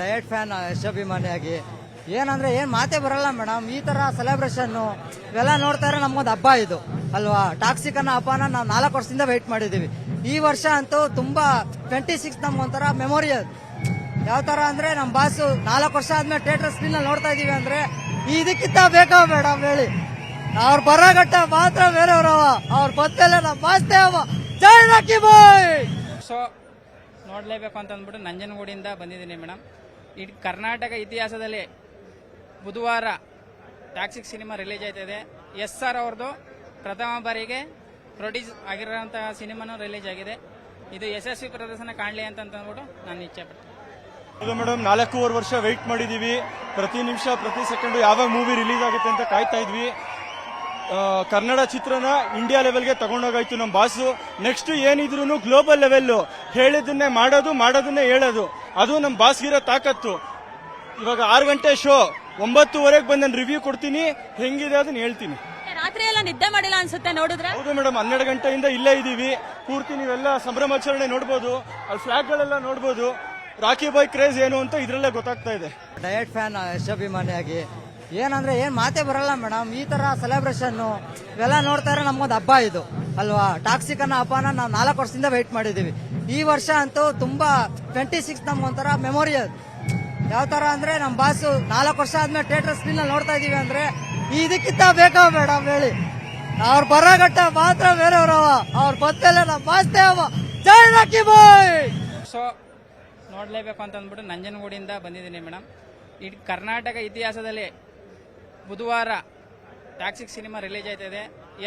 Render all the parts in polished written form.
Diet fan ಯಶಾಭಿಮಾನಿಯಾಗಿ ಏನಂದ್ರೆ ಏನ್ ಮಾತೇ ಬರಲ್ಲ ಮೇಡಮ್. ಈ ತರ ಸೆಲೆಬ್ರೇಷನ್ ಇವೆಲ್ಲ ನೋಡ್ತಾ ಇದ್ರೆ ನಮ್ಗೊಂದು ಹಬ್ಬ ಇದು ಅಲ್ವಾ. ಟಾಕ್ಸಿಕ್ ಅನ್ನೋ ಹಬ್ಬನ ನಾವು 4 ವರ್ಷದಿಂದ ವೆಯ್ಟ್ ಮಾಡಿದೀವಿ. ಈ ವರ್ಷ ಅಂತೂ ತುಂಬಾ 26 ನಮ್ಗೊಂಥರ ಮೆಮೊರಿಯಲ್. ಯಾವ ತರ ಅಂದ್ರೆ ನಮ್ ಬಾಸು 4 ವರ್ಷ ಆದ್ಮೇಲೆ ಥಿಯೇಟರ್ ಸ್ಕ್ರೀನ್ ಅಲ್ಲಿ ನೋಡ್ತಾ ಇದೀವಿ ಅಂದ್ರೆ ಇದಕ್ಕಿಂತ ಬೇಕಾ ಮೇಡಮ್ ಹೇಳಿ. ಅವ್ರ ಬರಗಟ್ಟ ಮಾತ್ರ ಬೇರೆಯವ್ರವ, ಅವ್ರ ಬತ್ತಲ್ಲ ನಮ್ ಬಾಸ್ತೆ ಅವ. ಜೈ ರಾಕಿ ಬಾಯ್. ಸೊ ನೋಡಲೇಬೇಕು ಅಂತ ಅಂದ್ಬಿಟ್ಟು ನಂಜನಗೂಡಿಂದ ಬಂದಿದ್ದೀನಿ ಮೇಡಮ್. ಇಡೀ ಕರ್ನಾಟಕ ಇತಿಹಾಸದಲ್ಲಿ ಬುಧವಾರ ಟಾಕ್ಸಿಕ್ ಸಿನಿಮಾ ರಿಲೀಸ್ ಆಯ್ತಿದೆ. SR ಅವ್ರದ್ದು ಪ್ರಥಮ ಬಾರಿಗೆ ಪ್ರೊಡ್ಯೂಸ್ ಆಗಿರೋಂತಹ ಸಿನಿಮಾನು ರಿಲೀಸ್ ಆಗಿದೆ. ಇದು ಯಶಸ್ವಿ ಪ್ರದರ್ಶನ ಕಾಣಲಿ ಅಂತ ಅಂದ್ಬಿಟ್ಟು ನಾನು ಇಚ್ಛೆ ಪಡ್ತೀನಿ. ಹೌದು ಮೇಡಮ್, 4.5 ವರ್ಷ ವೆಯ್ಟ್ ಮಾಡಿದೀವಿ. ಪ್ರತಿ ನಿಮಿಷ ಪ್ರತಿ ಸೆಕೆಂಡ್ ಯಾವಾಗ ಮೂವಿ ರಿಲೀಸ್ ಆಗುತ್ತೆ ಅಂತ ಕಾಯ್ತಾ ಇದ್ವಿ. ಕನ್ನಡ ಚಿತ್ರನ ಇಂಡಿಯಾ ಲೆವೆಲ್ಗೆ ತಗೊಂಡೋಗಾಯ್ತು ನಮ್ಮ ಬಾಸು. ನೆಕ್ಸ್ಟ್ ಏನಿದ್ರು ಗ್ಲೋಬಲ್ ಲೆವೆಲ್, ಹೇಳಿದ್ದನ್ನೇ ಮಾಡೋದನ್ನೇ ಹೇಳೋದು, ಅದು ನಮ್ಮ ಬಾಸ್ಗಿರೋ ತಾಕತ್ತು. ಇವಾಗ 6 ಗಂಟೆ ಶೋ, 9:30 ಬಂದು ನಾನು ರಿವ್ಯೂ ಕೊಡ್ತೀನಿ, ಹೆಂಗಿದೆ ಅದನ್ನ ಹೇಳ್ತೀನಿ. ರಾತ್ರಿ ಎಲ್ಲ ನಿದ್ದೆ ಮಾಡಿಲ್ಲ ಅನ್ಸುತ್ತೆ ನೋಡಿದ್ರೆ. ಹೌದು ಮೇಡಮ್, 12 ಗಂಟೆಯಿಂದ ಇಲ್ಲೇ ಇದೀವಿ. ಪೂರ್ತಿ ನೀವೆಲ್ಲ ಸಂಭ್ರಮಾಚರಣೆ ನೋಡ್ಬೋದು, ಅಲ್ಲಿ ಫ್ಲಾಗ್ ಗಳೆಲ್ಲ ನೋಡ್ಬೋದು. ರಾಕಿ ಬಾಯ್ ಕ್ರೇಜ್ ಏನು ಅಂತ ಇದ್ರಲ್ಲೇ ಗೊತ್ತಾಗ್ತಾ ಇದೆ. ಡಯಟ್ ಫ್ಯಾನ್ ಯಶಾಭಿಮಾನಿಯಾಗಿ ಏನಂದ್ರೆ ಏನ್ ಮಾತೇ ಬರಲ್ಲ ಮೇಡಮ್. ಈ ತರ ಸೆಲೆಬ್ರೇಷನ್ ಇವೆಲ್ಲ ನೋಡ್ತಾ ಇದ್ರೆ ನಮ್ಗೊಂದು ಹಬ್ಬ ಇದು ಅಲ್ವಾ. ಟಾಕ್ಸಿಕ್ ಅನ್ನೋ ಹಬ್ಬನ ನಾವು 4 ವರ್ಷದಿಂದ ವೆಯ್ಟ್ ಮಾಡಿದೀವಿ. ಈ ವರ್ಷ ಅಂತೂ ತುಂಬಾ 26 ನಮ್ಗೊಂಥರ ಮೆಮೊರಿಯಲ್. ಯಾವ ತರ ಅಂದ್ರೆ ನಮ್ ಬಾಸು 4 ವರ್ಷ ಆದ್ಮೇಲೆ ಥಿಯೇಟರ್ ಸ್ಕ್ರೀನ್ ಅಲ್ಲಿ ನೋಡ್ತಾ ಇದೀವಿ ಅಂದ್ರೆ ಇದಕ್ಕಿಂತ ಬೇಕಾ ಮೇಡಮ್ ಹೇಳಿ. ಅವ್ರ ಬರಗಟ್ಟ ಮಾತ್ರ ಬೇರೆಯವ್ರವ, ಅವ್ರ ಬತ್ತಲ್ಲ ನಮ್ ಬಾಸ್ತೆ ಅವ. ಜೈ ರಾಕಿ ಬಾಯ್. ಸೊ ನೋಡಲೇಬೇಕು ಅಂತ ಅಂದ್ಬಿಟ್ಟು ನಂಜನಗೂಡಿಂದ ಬಂದಿದ್ದೀನಿ ಮೇಡಮ್. ಇಡೀ ಕರ್ನಾಟಕ ಇತಿಹಾಸದಲ್ಲಿ ಬುಧವಾರ ಟಾಕ್ಸಿಕ್ ಸಿನಿಮಾ ರಿಲೀಸ್ ಆಯ್ತಿದೆ.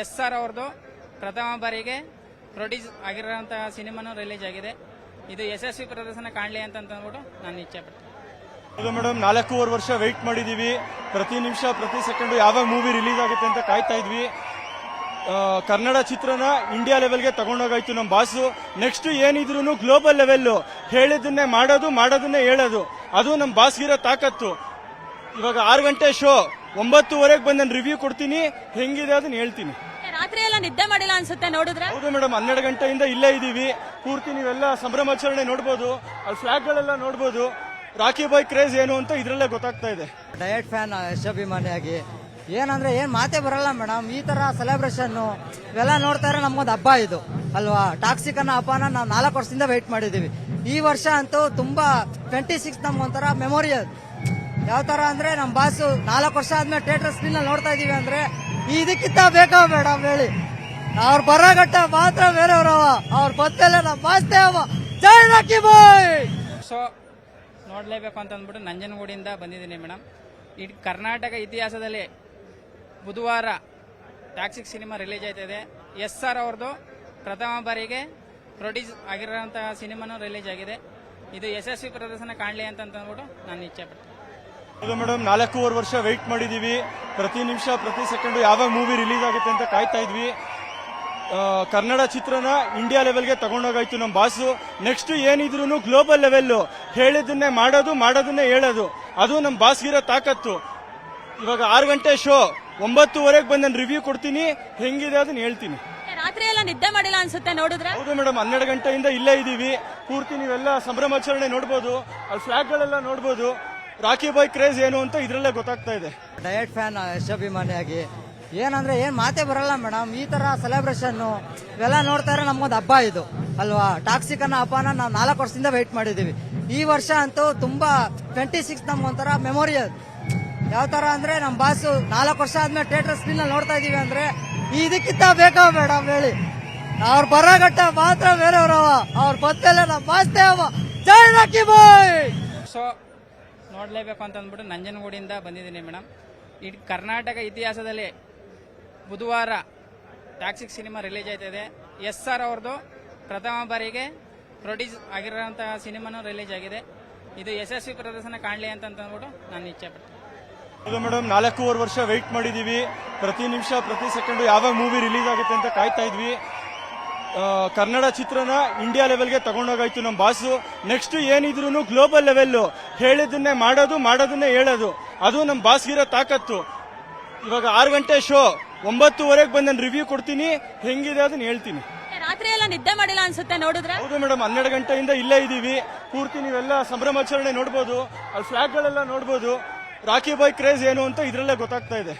SR ಅವ್ರದ್ದು ಪ್ರಥಮ ಬಾರಿಗೆ ಪ್ರೊಡ್ಯೂಸ್ ಆಗಿರೋಂತಹ ಸಿನಿಮಾನು ರಿಲೀಸ್ ಆಗಿದೆ. ಇದು ಯಶಸ್ವಿ ಪ್ರದರ್ಶನ ಕಾಣಲಿ ಅಂತ ಅಂದ್ಬಿಟ್ಟು ನಾನು ಇಚ್ಛೆ ಪಡ್ತೀನಿ. ಹೌದು ಮೇಡಮ್, 4.5 ವರ್ಷ ವೆಯ್ಟ್ ಮಾಡಿದೀವಿ. ಪ್ರತಿ ನಿಮಿಷ ಪ್ರತಿ ಸೆಕೆಂಡ್ ಯಾವಾಗ ಮೂವಿ ರಿಲೀಸ್ ಆಗುತ್ತೆ ಅಂತ ಕಾಯ್ತಾ ಇದ್ವಿ. ಕನ್ನಡ ಚಿತ್ರನ ಇಂಡಿಯಾ ಲೆವೆಲ್ಗೆ ತಗೊಂಡೋಗಾಯ್ತು ನಮ್ಮ ಬಾಸು. ನೆಕ್ಸ್ಟ್ ಏನಿದ್ರು ಗ್ಲೋಬಲ್ ಲೆವೆಲ್, ಹೇಳಿದ್ದನ್ನೇ ಮಾಡೋದನ್ನೇ ಹೇಳೋದು, ಅದು ನಮ್ಮ ಬಾಸ್ಗಿರೋ ತಾಕತ್ತು. ಇವಾಗ 6 ಗಂಟೆ ಶೋ, 9:30 ಬಂದು ನಾನು ರಿವ್ಯೂ ಕೊಡ್ತೀನಿ, ಹೆಂಗಿದೆ ಅದನ್ನ ಹೇಳ್ತೀನಿ. ರಾತ್ರಿ ಎಲ್ಲ ನಿದ್ದೆ ಮಾಡಿಲ್ಲ ಅನ್ಸುತ್ತೆ ನೋಡಿದ್ರೆ. ಹೌದು ಮೇಡಮ್, 12 ಗಂಟೆಯಿಂದ ಇಲ್ಲೇ ಇದೀವಿ. ಪೂರ್ತಿ ನೀವೆಲ್ಲ ಸಂಭ್ರಮಾಚರಣೆ ನೋಡ್ಬೋದು, ಅಲ್ಲಿ ಫ್ಲಾಗ್ ಗಳೆಲ್ಲ ನೋಡ್ಬೋದು. ರಾಕಿ ಬಾಯ್ ಕ್ರೇಜ್ ಏನು ಅಂತ ಇದ್ರಲ್ಲೇ ಗೊತ್ತಾಗ್ತಾ ಇದೆ. ಡಯಟ್ ಫ್ಯಾನ್ ಯಶಾಭಿಮಾನಿಯಾಗಿ ಏನಂದ್ರೆ ಏನ್ ಮಾತೇ ಬರಲ್ಲ ಮೇಡಮ್. ಈ ತರ ಸೆಲೆಬ್ರೇಷನ್ ಇವೆಲ್ಲ ನೋಡ್ತಾ ಇದ್ರೆ ನಮ್ಗೊಂದು ಹಬ್ಬ ಇದು ಅಲ್ವಾ. ಟಾಕ್ಸಿಕ್ ಅನ್ನೋ ಹಬ್ಬನ ನಾವು 4 ವರ್ಷದಿಂದ ವೆಯ್ಟ್ ಮಾಡಿದೀವಿ. ಈ ವರ್ಷ ಅಂತೂ ತುಂಬಾ 26 ನಮ್ಗೊಂಥರ ಮೆಮೊರಿಯಲ್. ಯಾವ ತರ ಅಂದ್ರೆ ನಮ್ ಬಾಸು 4 ವರ್ಷ ಆದ್ಮೇಲೆ ಥಿಯೇಟರ್ ಸ್ಕ್ರೀನ್ ಅಲ್ಲಿ ನೋಡ್ತಾ ಇದೀವಿ ಅಂದ್ರೆ ಇದಕ್ಕಿಂತ ಬೇಕಾ ಮೇಡಮ್ ಹೇಳಿ. ಅವ್ರ ಬರಗಟ್ಟ ಮಾತ್ರ ಬೇರೆಯವ್ರವ, ಅವ್ರ ಬತ್ತಲ್ಲ ನಮ್ ಬಾಸ್ತೆ ಅವ. ಜೈ ರಾಕಿ ಬಾಯ್. ಸೊ ನೋಡಲೇಬೇಕು ಅಂತ ಅಂದ್ಬಿಟ್ಟು ನಂಜನಗೂಡಿಂದ ಬಂದಿದ್ದೀನಿ ಮೇಡಮ್. ಇಡೀ ಕರ್ನಾಟಕ ಇತಿಹಾಸದಲ್ಲಿ ಬುಧವಾರ ಟಾಕ್ಸಿಕ್ ಸಿನಿಮಾ ರಿಲೀಸ್ ಆಯ್ತಿದೆ. SR ಅವ್ರದ್ದು ಪ್ರಥಮ ಬಾರಿಗೆ ಪ್ರೊಡ್ಯೂಸ್ ಆಗಿರೋಂತಹ ಸಿನಿಮಾನು ರಿಲೀಸ್ ಆಗಿದೆ. ಇದು ಯಶಸ್ವಿ ಪ್ರದರ್ಶನ ಕಾಣಲಿ ಅಂತ ಅಂದ್ಬಿಟ್ಟು ನಾನು ಇಚ್ಛೆ ಪಡ್ತೀನಿ. ಹೌದು ಮೇಡಮ್, 4.5 ವರ್ಷ ವೆಯ್ಟ್ ಮಾಡಿದೀವಿ. ಪ್ರತಿ ನಿಮಿಷ ಪ್ರತಿ ಸೆಕೆಂಡ್ ಯಾವಾಗ ಮೂವಿ ರಿಲೀಸ್ ಆಗುತ್ತೆ ಅಂತ ಕಾಯ್ತಾ ಇದ್ವಿ. ಕನ್ನಡ ಚಿತ್ರನ ಇಂಡಿಯಾ ಲೆವೆಲ್ಗೆ ತಗೊಂಡೋಗಾಯ್ತು ನಮ್ಮ ಬಾಸು. ನೆಕ್ಸ್ಟ್ ಏನಿದ್ರು ಗ್ಲೋಬಲ್ ಲೆವೆಲ್, ಹೇಳಿದ್ದನ್ನೇ ಮಾಡೋದನ್ನೇ ಹೇಳೋದು, ಅದು ನಮ್ಮ ಬಾಸ್ಗಿರೋ ತಾಕತ್ತು. ಇವಾಗ 6 ಗಂಟೆ ಶೋ, 9:30 ಬಂದು ನಾನು ರಿವ್ಯೂ ಕೊಡ್ತೀನಿ, ಹೆಂಗಿದೆ ಅದನ್ನ ಹೇಳ್ತೀನಿ. ರಾತ್ರಿ ಎಲ್ಲ ನಿದ್ದೆ ಮಾಡಿಲ್ಲ ಅನ್ಸುತ್ತೆ ನೋಡಿದ್ರೆ. ಹೌದು ಮೇಡಮ್, 12 ಗಂಟೆಯಿಂದ ಇಲ್ಲೇ ಇದೀವಿ. ಪೂರ್ತಿ ನೀವೆಲ್ಲ ಸಂಭ್ರಮಾಚರಣೆ ನೋಡ್ಬೋದು, ಅಲ್ಲಿ ಫ್ಲಾಗ್ ಗಳೆಲ್ಲ ನೋಡ್ಬೋದು. ರಾಕಿ ಬಾಯ್ ಕ್ರೇಜ್ ಏನು ಅಂತ ಇದ್ರಲ್ಲೇ ಗೊತ್ತಾಗ್ತಾ ಇದೆ. ಡಯಟ್ ಫ್ಯಾನ್ ಯಶಾಭಿಮಾನಿಯಾಗಿ ಏನಂದ್ರೆ ಏನ್ ಮಾತೇ ಬರಲ್ಲ ಮೇಡಮ್. ಈ ತರ ಸೆಲೆಬ್ರೇಷನ್ ಇವೆಲ್ಲ ನೋಡ್ತಾ ಇದ್ರೆ ನಮ್ಗೊಂದು ಹಬ್ಬ ಇದು ಅಲ್ವಾ. ಟಾಕ್ಸಿಕ್ ಅನ್ನೋ ಹಬ್ಬನ ನಾವು 4 ವರ್ಷದಿಂದ ವೆಯ್ಟ್ ಮಾಡಿದೀವಿ. ಈ ವರ್ಷ ಅಂತೂ ತುಂಬಾ 26 ನಮ್ಗೊಂಥರ ಮೆಮೊರಿಯಲ್. ಯಾವ ತರ ಅಂದ್ರೆ ನಮ್ ಬಾಸು 4 ವರ್ಷ ಆದ್ಮೇಲೆ ಥಿಯೇಟರ್ ಸ್ಕ್ರೀನ್ ಅಲ್ಲಿ ನೋಡ್ತಾ ಇದೀವಿ ಅಂದ್ರೆ ಇದಕ್ಕಿಂತ ಬೇಕಾ ಮೇಡಮ್ ಹೇಳಿ. ಅವ್ರ ಬರಗಟ್ಟ ಮಾತ್ರ ಬೇರೆಯವ್ರವ, ಅವ್ರ ಬತ್ತಲ್ಲ ನಮ್ ಬಾಸ್ತೆ ಅವ. ಜೈ ರಾಕಿ ಬಾಯ್. ಸೊ ನೋಡಲೇಬೇಕು ಅಂತ ಅಂದ್ಬಿಟ್ಟು ನಂಜನಗೂಡಿಂದ ಬಂದಿದ್ದೀನಿ ಮೇಡಮ್. ಇಡೀ ಕರ್ನಾಟಕ ಇತಿಹಾಸದಲ್ಲಿ ಬುಧವಾರ ಟಾಕ್ಸಿಕ್ ಸಿನಿಮಾ ರಿಲೀಸ್ ಆಯ್ತಿದೆ. SR ಅವ್ರದ್ದು ಪ್ರಥಮ ಬಾರಿಗೆ ಪ್ರೊಡ್ಯೂಸ್ ಆಗಿರೋಂತಹ ಸಿನಿಮಾನು ರಿಲೀಸ್ ಆಗಿದೆ. ಇದು ಯಶಸ್ವಿ ಪ್ರದರ್ಶನ ಕಾಣಲಿ ಅಂತ ಅಂದ್ಬಿಟ್ಟು ನಾನು ಇಚ್ಛೆ ಪಡ್ತೀನಿ. ಹೌದು ಮೇಡಮ್, 4.5 ವರ್ಷ ವೆಯ್ಟ್ ಮಾಡಿದೀವಿ. ಪ್ರತಿ ನಿಮಿಷ ಪ್ರತಿ ಸೆಕೆಂಡ್ ಯಾವಾಗ ಮೂವಿ ರಿಲೀಸ್ ಆಗುತ್ತೆ ಅಂತ ಕಾಯ್ತಾ ಇದ್ವಿ. ಕನ್ನಡ ಚಿತ್ರನ ಇಂಡಿಯಾ ಲೆವೆಲ್ಗೆ ತಗೊಂಡೋಗಾಯ್ತು ನಮ್ಮ ಬಾಸು. ನೆಕ್ಸ್ಟ್ ಏನಿದ್ರು ಗ್ಲೋಬಲ್ ಲೆವೆಲ್, ಹೇಳಿದ್ದನ್ನೇ ಮಾಡೋದನ್ನೇ ಹೇಳೋದು, ಅದು ನಮ್ಮ ಬಾಸ್ಗಿರೋ ತಾಕತ್ತು. ಇವಾಗ 6 ಗಂಟೆ ಶೋ, 9:30 ಬಂದು ನಾನು ರಿವ್ಯೂ ಕೊಡ್ತೀನಿ, ಹೆಂಗಿದೆ ಅದನ್ನ ಹೇಳ್ತೀನಿ. ರಾತ್ರಿ ಎಲ್ಲ ಎಲ್ಲ ನಿದ್ದೆ ಮಾಡಿಲ್ಲ ಅನ್ಸುತ್ತೆ ನೋಡಿದ್ರೆ. ಹೌದು ಮೇಡಮ್, 12 ಗಂಟೆಯಿಂದ ಇಲ್ಲೇ ಇದೀವಿ. ಪೂರ್ತಿ ನೀವೆಲ್ಲ ಸಂಭ್ರಮಾಚರಣೆ ನೋಡ್ಬೋದು, ಅಲ್ಲಿ ಫ್ಲಾಗ್ ಗಳೆಲ್ಲ ನೋಡ್ಬೋದು. ರಾಖಿ ಬಾಯ್ ಕ್ರೇಜ್ ಏನು ಅಂತ ಇದ್ರಲ್ಲೇ ಗೊತ್ತಾಗ್ತಾ ಇದೆ.